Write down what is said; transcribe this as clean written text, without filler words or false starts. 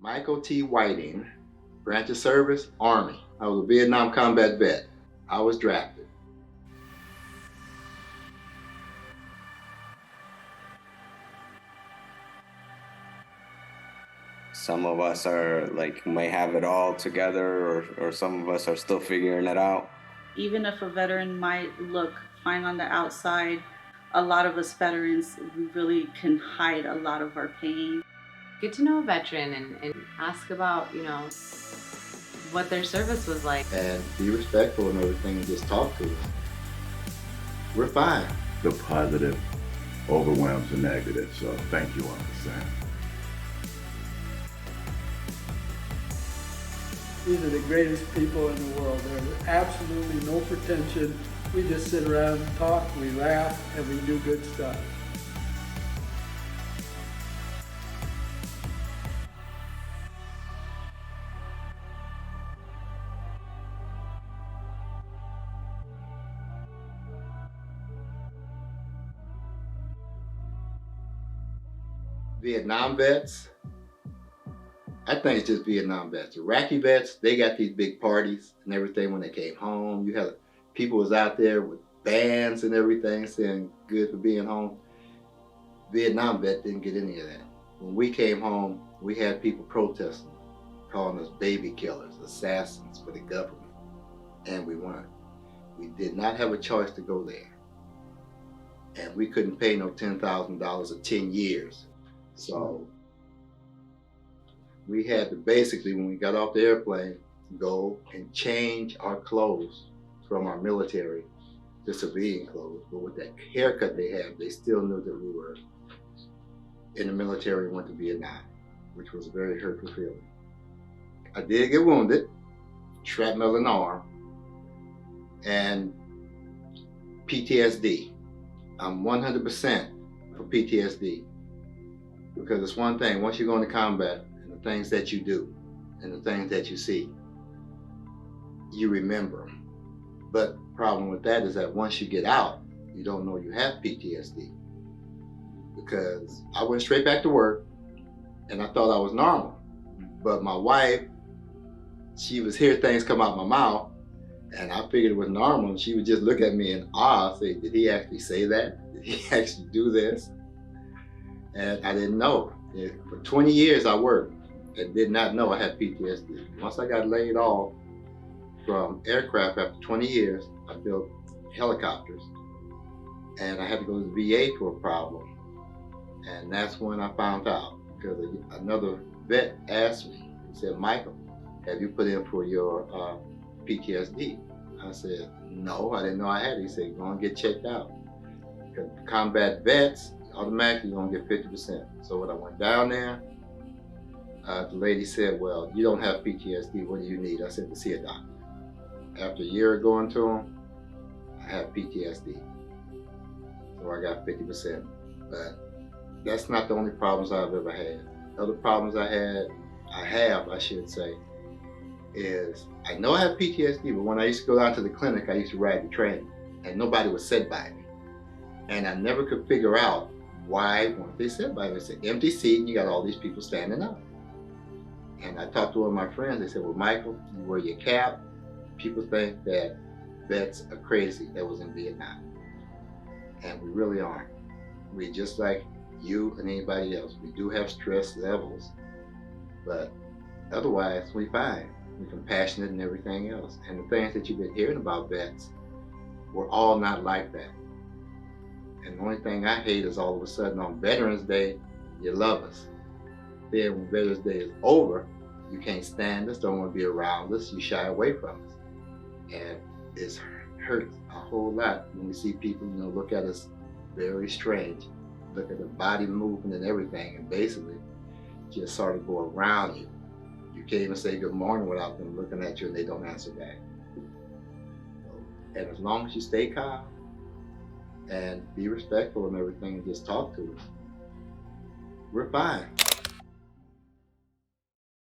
Michael T. Whiting, branch of service, Army. I was a Vietnam combat vet. I was drafted. Some of us are like might have it all together, or some of us are still figuring it out. Even if a veteran might look fine on the outside, a lot of us veterans, we really can hide a lot of our pain. Get to know a veteran and ask about, what their service was like. And be respectful and everything and just talk to us. We're fine. The positive overwhelms the negative, so thank you, Officer. These are the greatest people in the world. There's absolutely no pretension. We just sit around and talk, we laugh, and we do good stuff. Vietnam vets, I think it's just Vietnam vets. Iraqi vets, they got these big parties and everything when they came home. You had people was out there with bands and everything saying good for being home. Vietnam vet didn't get any of that. When we came home, we had people protesting, calling us baby killers, assassins for the government, and we weren't. We did not have a choice to go there. And we couldn't pay no $10,000 or 10 years. So we had to basically, when we got off the airplane, go and change our clothes from our military to civilian clothes. But with that haircut they had, they still knew that we were in the military and went to Vietnam, which was a very hurtful feeling. I did get wounded, shrapnel in the arm, and PTSD. I'm 100% for PTSD. Because it's one thing, once you go into combat, and the things that you do, and the things that you see, you remember. But the problem with that is that once you get out, you don't know you have PTSD. Because I went straight back to work, and I thought I was normal. But my wife, she was hearing things come out my mouth, and I figured it was normal, and she would just look at me in awe, say, did he actually say that? Did he actually do this? And I didn't know. For 20 years I worked and did not know I had PTSD. Once I got laid off from aircraft after 20 years, I built helicopters. And I had to go to the VA for a problem. And that's when I found out, because another vet asked me, he said, Michael, have you put in for your PTSD? I said, no, I didn't know I had it. He said, go and get checked out. Because combat vets, automatically you're gonna get 50%. So when I went down there, the lady said, well, you don't have PTSD, what do you need? I said, to see a doctor. After a year of going to him, I had PTSD. So I got 50%. But that's not the only problems I've ever had. Other problems I have, I should say, is I know I have PTSD, but when I used to go down to the clinic, I used to ride the train, and nobody would sit by me. And I never could figure out why weren't they sit by me. It's an empty seat and you got all these people standing up. And I talked to one of my friends, they said, well, Michael, you wear your cap. People think that vets are crazy that was in Vietnam. And we really aren't. We just like you and anybody else. We do have stress levels, but otherwise we fine. We're compassionate and everything else. And the things that you've been hearing about vets, we're all not like that. And the only thing I hate is all of a sudden on Veterans Day, you love us. Then when Veterans Day is over, you can't stand us, don't want to be around us, you shy away from us. And it hurts a whole lot when we see people, look at us very strange, look at the body movement and everything, and basically just sort of go around you. You can't even say good morning without them looking at you and they don't answer back. And as long as you stay calm, and be respectful and everything and just talk to us, we're fine.